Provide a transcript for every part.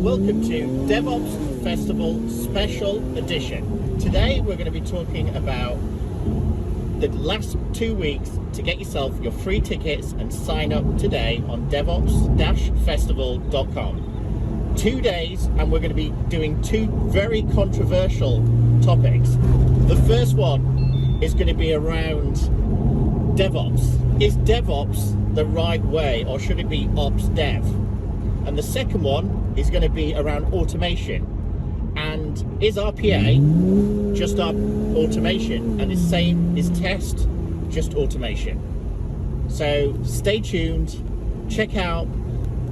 Welcome to DevOps Festival Special Edition. Today we're going to be talking about the last 2 weeks to get yourself your free tickets and sign up today on devops-festival.com. 2 days, and we're going to be doing two very controversial topics. The first one is going to be around DevOps. Is DevOps the right way, or should it be Ops Dev? And the second one is going to be around automation. And is RPA just automation, and is test just automation? So stay tuned, check out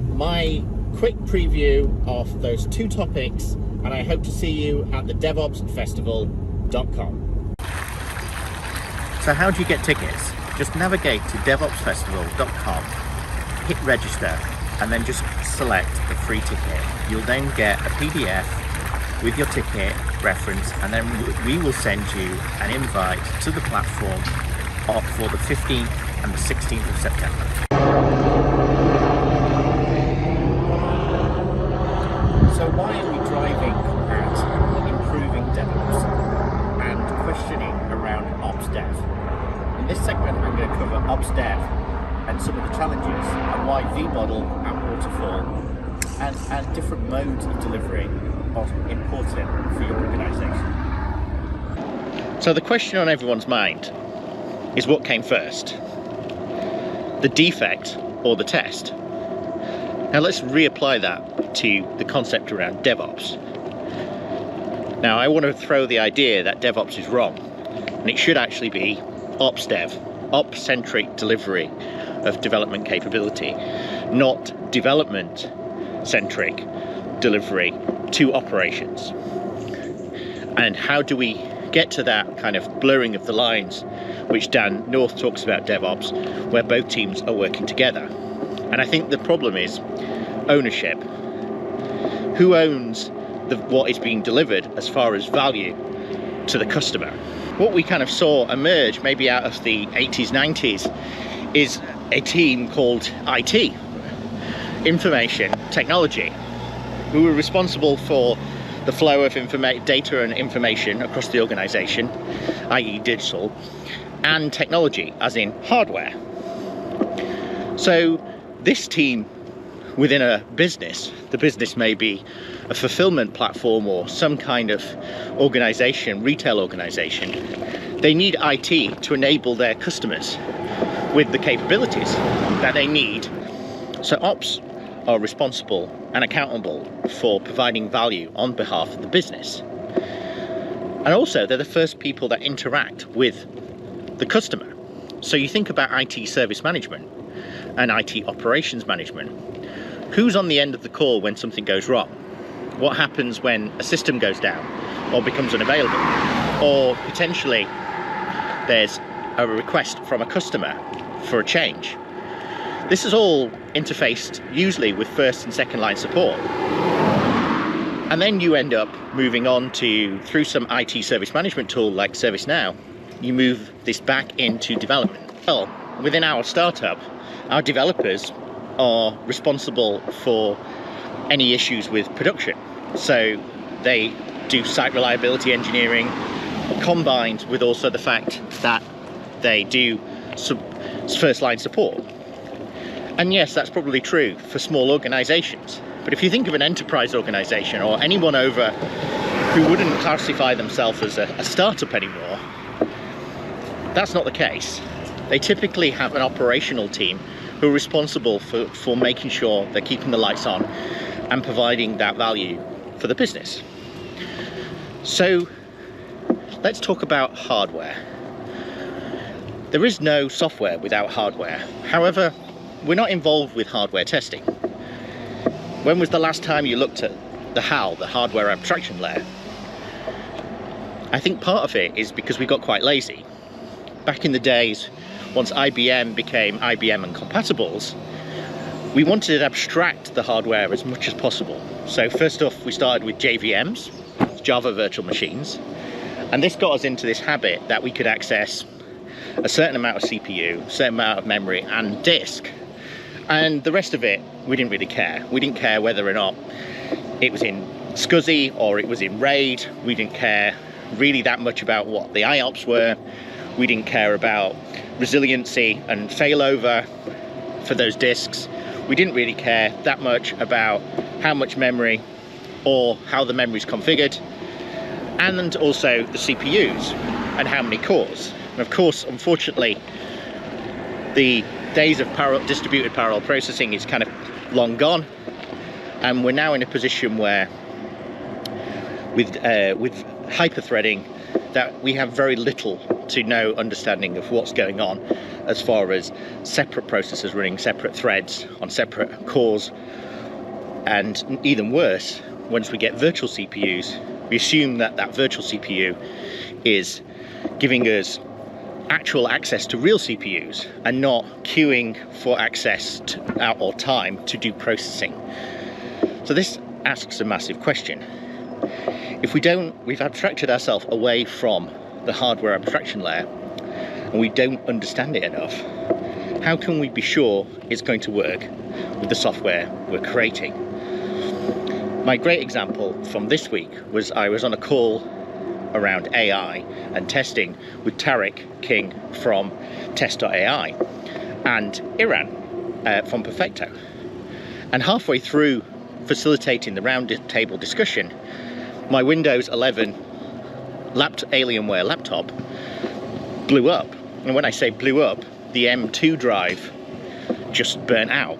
my quick preview of those two topics, and I hope to see you at the DevOpsFestival.com. So how do you get tickets? Just navigate to DevOpsFestival.com, hit register, and then just select the free ticket. You'll then get a PDF with your ticket reference, and then we will send you an invite to the platform for the 15th and the 16th of September. So why are we driving at improving DevOps and questioning around Ops Dev? In this segment I'm going to cover Ops Dev and some of the challenges, and why V-model and waterfall and different modes of delivery are important for your organisation. So the question on everyone's mind is, what came first? The defect or the test? Now let's reapply that to the concept around DevOps. Now I want to throw the idea that DevOps is wrong, and it should actually be Ops Dev, Ops-centric delivery of development capability, not development-centric delivery to operations. And how do we get to that kind of blurring of the lines, which Dan North talks about DevOps, where both teams are working together? And I think the problem is ownership. Who owns what is being delivered as far as value to the customer? What we kind of saw emerge maybe out of the 80s, 90s is a team called IT, information technology, who were responsible for the flow of data and information across the organization, i.e. digital, and technology, as in hardware. So this team within a business, the business may be a fulfillment platform or some kind of organization, retail organization, they need IT to enable their customers with the capabilities that they need. So ops are responsible and accountable for providing value on behalf of the business. And also they're the first people that interact with the customer. So you think about IT service management and IT operations management. Who's on the end of the call when something goes wrong? What happens when a system goes down or becomes unavailable? Or potentially there's a request from a customer for a change. This is all interfaced usually with first and second line support. And then you end up moving on to, through some IT service management tool like ServiceNow, you move this back into development. Well, within our startup, our developers are responsible for any issues with production. So they do site reliability engineering, combined with also the fact that they do first line support. And yes, that's probably true for small organizations. But if you think of an enterprise organization, or anyone over who wouldn't classify themselves as a startup anymore, that's not the case. They typically have an operational team who are responsible for making sure they're keeping the lights on and providing that value for the business. So let's talk about hardware. There is no software without hardware. However, we're not involved with hardware testing. When was the last time you looked at the HAL, the hardware abstraction layer? I think part of it is because we got quite lazy. Back in the days, once IBM became IBM and compatibles, we wanted to abstract the hardware as much as possible. So first off, we started with JVMs, Java Virtual Machines, and this got us into this habit that we could access a certain amount of CPU, a certain amount of memory and disk. And the rest of it, we didn't really care. We didn't care whether or not it was in SCSI or it was in RAID. We didn't care really that much about what the IOPS were. We didn't care about resiliency and failover for those disks. We didn't really care that much about how much memory or how the memory is configured, and also the CPUs and how many cores. And of course, unfortunately, the days of distributed parallel processing is kind of long gone, and we're now in a position where with hyper-threading that we have very little to no understanding of what's going on as far as separate processors running separate threads on separate cores. And even worse, once we get virtual CPUs, we assume that that virtual CPU is giving us actual access to real CPUs and not queuing for access to, or time to do processing. So this asks a massive question. If we've abstracted ourselves away from the hardware abstraction layer and we don't understand it enough, how can we be sure it's going to work with the software we're creating? My great example from this week was I was on a call around AI and testing with Tariq King from Test.ai and Iran from Perfecto. And halfway through facilitating the round table discussion, my Windows 11 Alienware laptop blew up. And when I say blew up, the M2 drive just burnt out.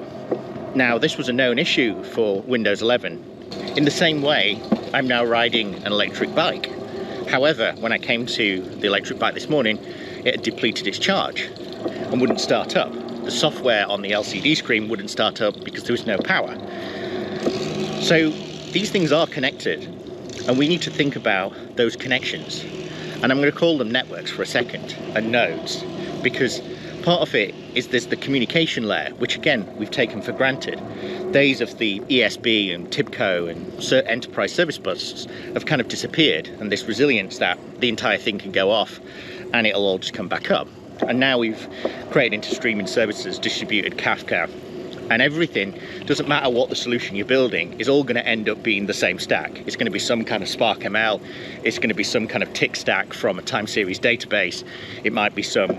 Now, this was a known issue for Windows 11. In the same way, I'm now riding an electric bike. However, when I came to the electric bike this morning, it had depleted its charge and wouldn't start up. The software on the LCD screen wouldn't start up because there was no power. So these things are connected, and we need to think about those connections. And I'm going to call them networks for a second, and nodes, because part of it is there's the communication layer, which again, we've taken for granted. Days of the ESB and TIBCO and enterprise service buses have kind of disappeared, and this resilience that the entire thing can go off and it'll all just come back up. And now we've created into streaming services, distributed Kafka, and everything, doesn't matter what the solution you're building, is all going to end up being the same stack. It's going to be some kind of Spark ML, it's going to be some kind of tick stack from a time series database, it might be some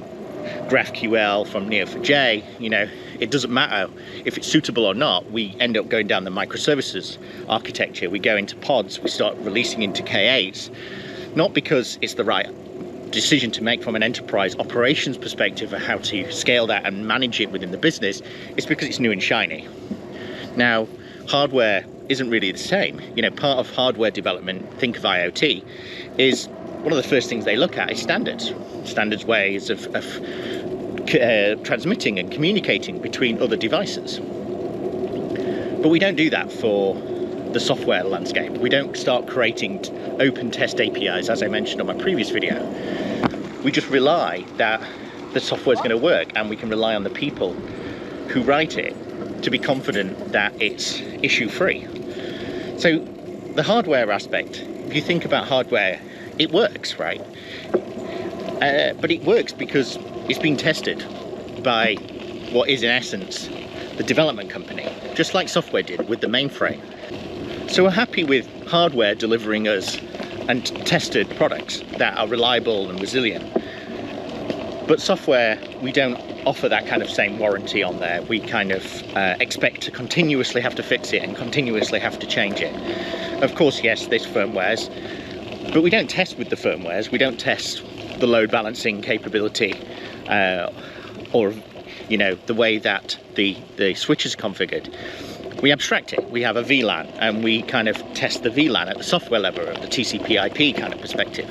GraphQL from Neo4j. You know, it doesn't matter if it's suitable or not. We end up going down the microservices architecture, we go into pods, we start releasing into K8s, not because it's the right decision to make from an enterprise operations perspective of how to scale that and manage it within the business, it's because it's new and shiny. Now, hardware isn't really the same. You know, part of hardware development, think of IoT, is one of the first things they look at is standards ways of transmitting and communicating between other devices. But we don't do that for the software landscape. We don't start creating open test APIs, as I mentioned on my previous video. We just rely that the software is going to work, and we can rely on the people who write it to be confident that it's issue-free. So the hardware aspect, if you think about hardware, it works, right? But it works because it's been tested by what is in essence the development company, just like software did with the mainframe. So we're happy with hardware delivering us and tested products that are reliable and resilient. But software, we don't offer that kind of same warranty on there. We kind of expect to continuously have to fix it and continuously have to change it. Of course, yes, there's firmwares, but we don't test with the firmwares. We don't test the load balancing capability or, you know, the way that the switch is configured. We abstract it. We have a VLAN, and we kind of test the VLAN at the software level, at the TCP/IP kind of perspective.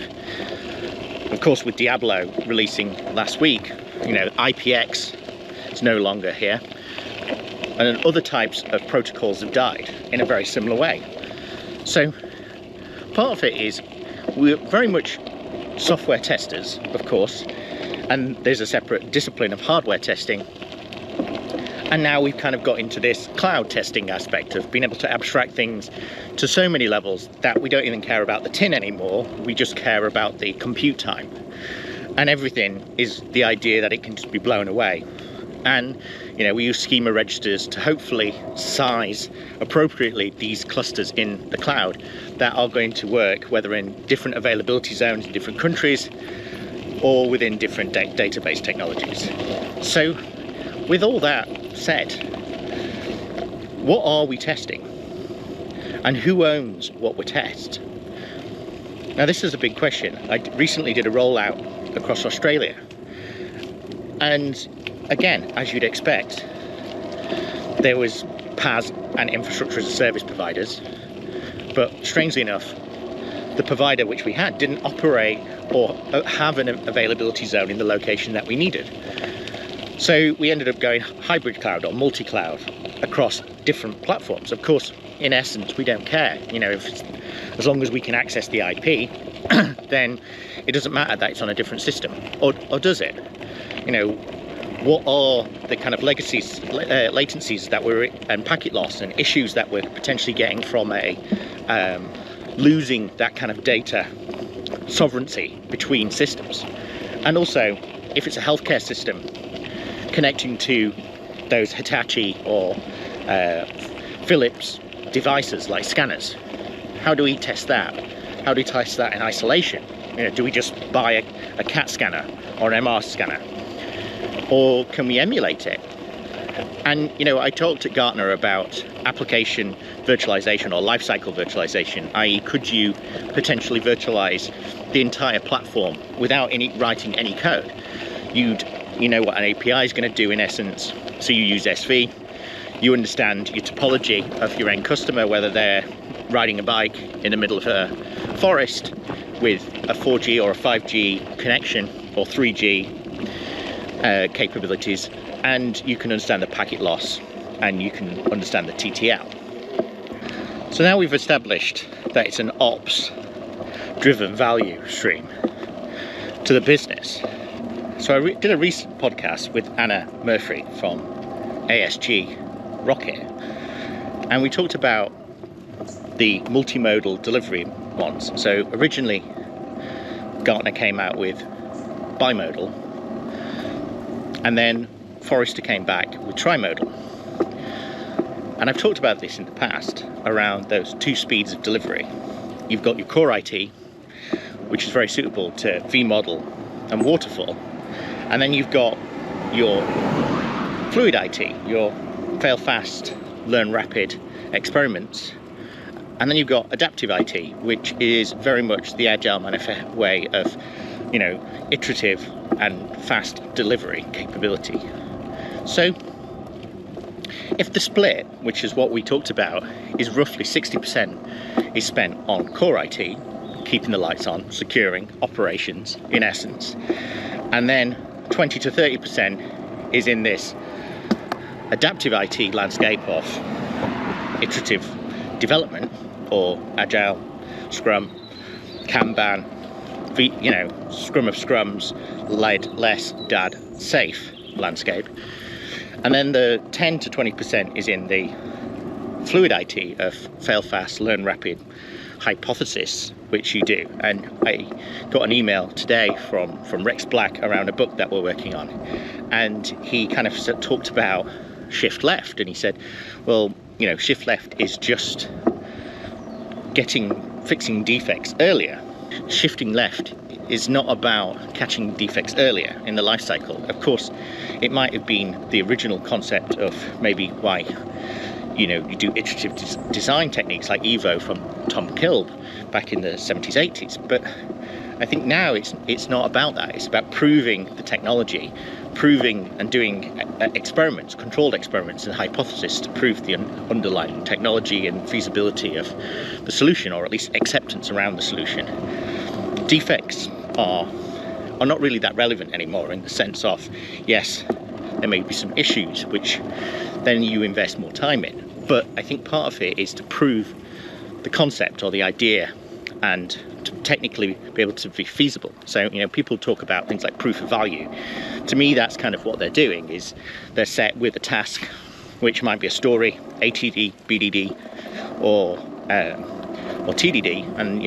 Of course, with Diablo releasing last week, you know, IPX is no longer here, and other types of protocols have died in a very similar way. So part of it is we're very much software testers, of course, and there's a separate discipline of hardware testing. And now we've kind of got into this cloud testing aspect of being able to abstract things to so many levels that we don't even care about the tin anymore. We just care about the compute time. And everything is the idea that it can just be blown away. And we use schema registers to hopefully size appropriately these clusters in the cloud that are going to work whether in different availability zones in different countries or within different database technologies. So with all that said, what are we testing? And who owns what we test? Now this is a big question. I recently did a rollout across Australia, and again, as you'd expect, there was PaaS and infrastructure as a service providers, but strangely enough, the provider which we had didn't operate or have an availability zone in the location that we needed. So we ended up going hybrid cloud or multi-cloud across different platforms. Of course, in essence, we don't care. As long as we can access the IP, then it doesn't matter that it's on a different system, or does it? What are the kind of latencies that we're and packet loss and issues that we're potentially getting from losing that kind of data sovereignty between systems? And also, if it's a healthcare system connecting to those Hitachi or Philips devices like scanners, how do we test that? How do we test that in isolation? Do we just buy a CAT scanner or an MR scanner? Or can we emulate it? And I talked at Gartner about application virtualization or lifecycle virtualization, i.e. could you potentially virtualize the entire platform without writing any code? You know what an API is going to do in essence, so you use SV, you understand your topology of your end customer, whether they're riding a bike in the middle of a forest with a 4G or a 5G connection or 3G capabilities, and you can understand the packet loss and you can understand the TTL. So now we've established that it's an ops driven value stream to the business. So I did a recent podcast with Anna Murphy from ASG Rocket, and we talked about the multimodal delivery ones. So originally Gartner came out with bimodal, and then Forrester came back with trimodal. And I've talked about this in the past around those two speeds of delivery. You've got your core IT, which is very suitable to vModel and waterfall, and then you've got your fluid IT, your fail fast, learn rapid experiments, and then you've got adaptive IT, which is very much the agile way of iterative and fast delivery capability. So if the split, which is what we talked about, is roughly 60% is spent on core IT, keeping the lights on, securing operations in essence, and then 20 to 30% is in this adaptive IT landscape of iterative development or agile, Scrum, Kanban, Scrum of Scrums, led, less, DAD, safe landscape. And then the 10 to 20% is in the fluid IT of fail fast, learn rapid, hypothesis, which you do. And I got an email today from Rex Black around a book that we're working on, and he kind of talked about shift left, and he said, well, shift left is just fixing defects earlier. Shifting left is not about catching defects earlier in the life cycle. Of course, it might have been the original concept of maybe why you do iterative design techniques like Evo from Tom Kilb back in the 70s, 80s. But I think now it's not about that. It's about proving the technology, proving and doing experiments, controlled experiments and hypothesis to prove the underlying technology and feasibility of the solution, or at least acceptance around the solution. Defects are not really that relevant anymore, in the sense of, yes, there may be some issues which then you invest more time in, but I think part of it is to prove the concept or the idea and to technically be able to be feasible. So people talk about things like proof of value. To me, that's kind of what they're doing, is they're set with a task which might be a story, ATD, BDD, or TDD, and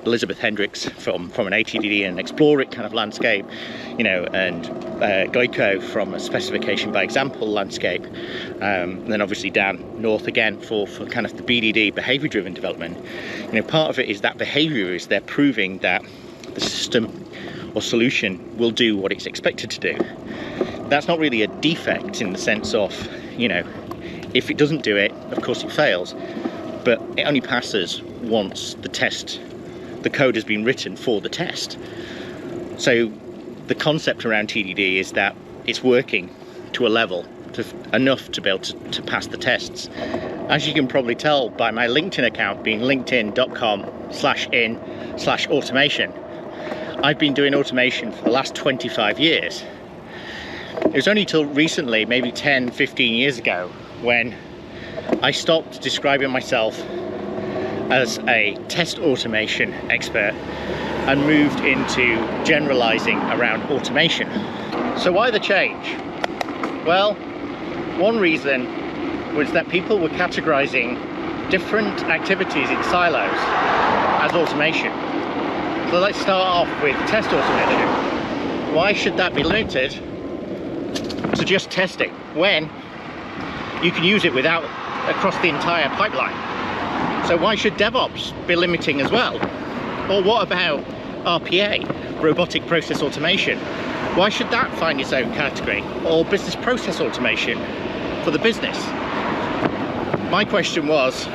Elizabeth Hendricks from an ATDD and Explore It kind of landscape, you know, and Goiko from a specification by example landscape, and then obviously Dan North again for kind of the BDD, behavior driven development. You know, part of it is that behavior is they're proving that the system or solution will do what it's expected to do. That's not really a defect in the sense of, you know, if it doesn't do it, of course it fails, but it only passes once the code has been written for the test. So the concept around TDD is that it's working to a level enough to be able to pass the tests. As you can probably tell by my LinkedIn account being linkedin.com/in/automation, I've been doing automation for the last 25 years. It was only till recently, maybe 10-15 years ago, when I stopped describing myself as a test automation expert and moved into generalizing around automation. So why the change? Well, one reason was that people were categorizing different activities in silos as automation. So let's start off with test automation. Why should that be limited to just testing when you can use it across the entire pipeline? So why should DevOps be limiting as well? Or what about RPA, robotic process automation? Why should that find its own category? Or business process automation for the business? My question was,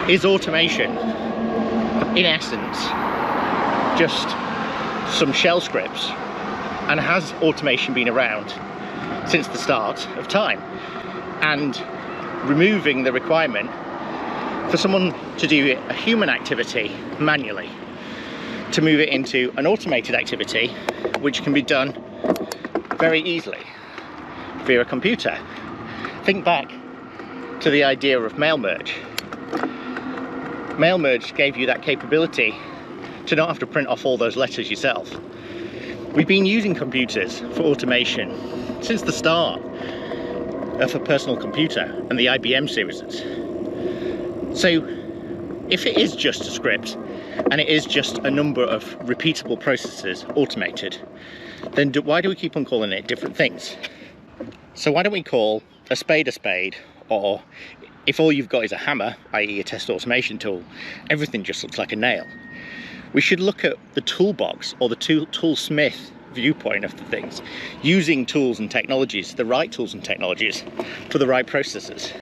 is automation, in essence, just some shell scripts? And has automation been around since the start of time? And removing the requirement for someone to do a human activity manually, to move it into an automated activity which can be done very easily via a computer. Think back to the idea of mail merge. Mail merge gave you that capability to not have to print off all those letters yourself. We've been using computers for automation since the start of a personal computer and the IBM series. So if it is just a script and it is just a number of repeatable processes automated, then why do we keep on calling it different things? So why don't we call a spade, or if all you've got is a hammer, i.e. a test automation tool, everything just looks like a nail. We should look at the toolbox or the toolsmith viewpoint of the things, using tools and technologies, the right tools and technologies for the right processes.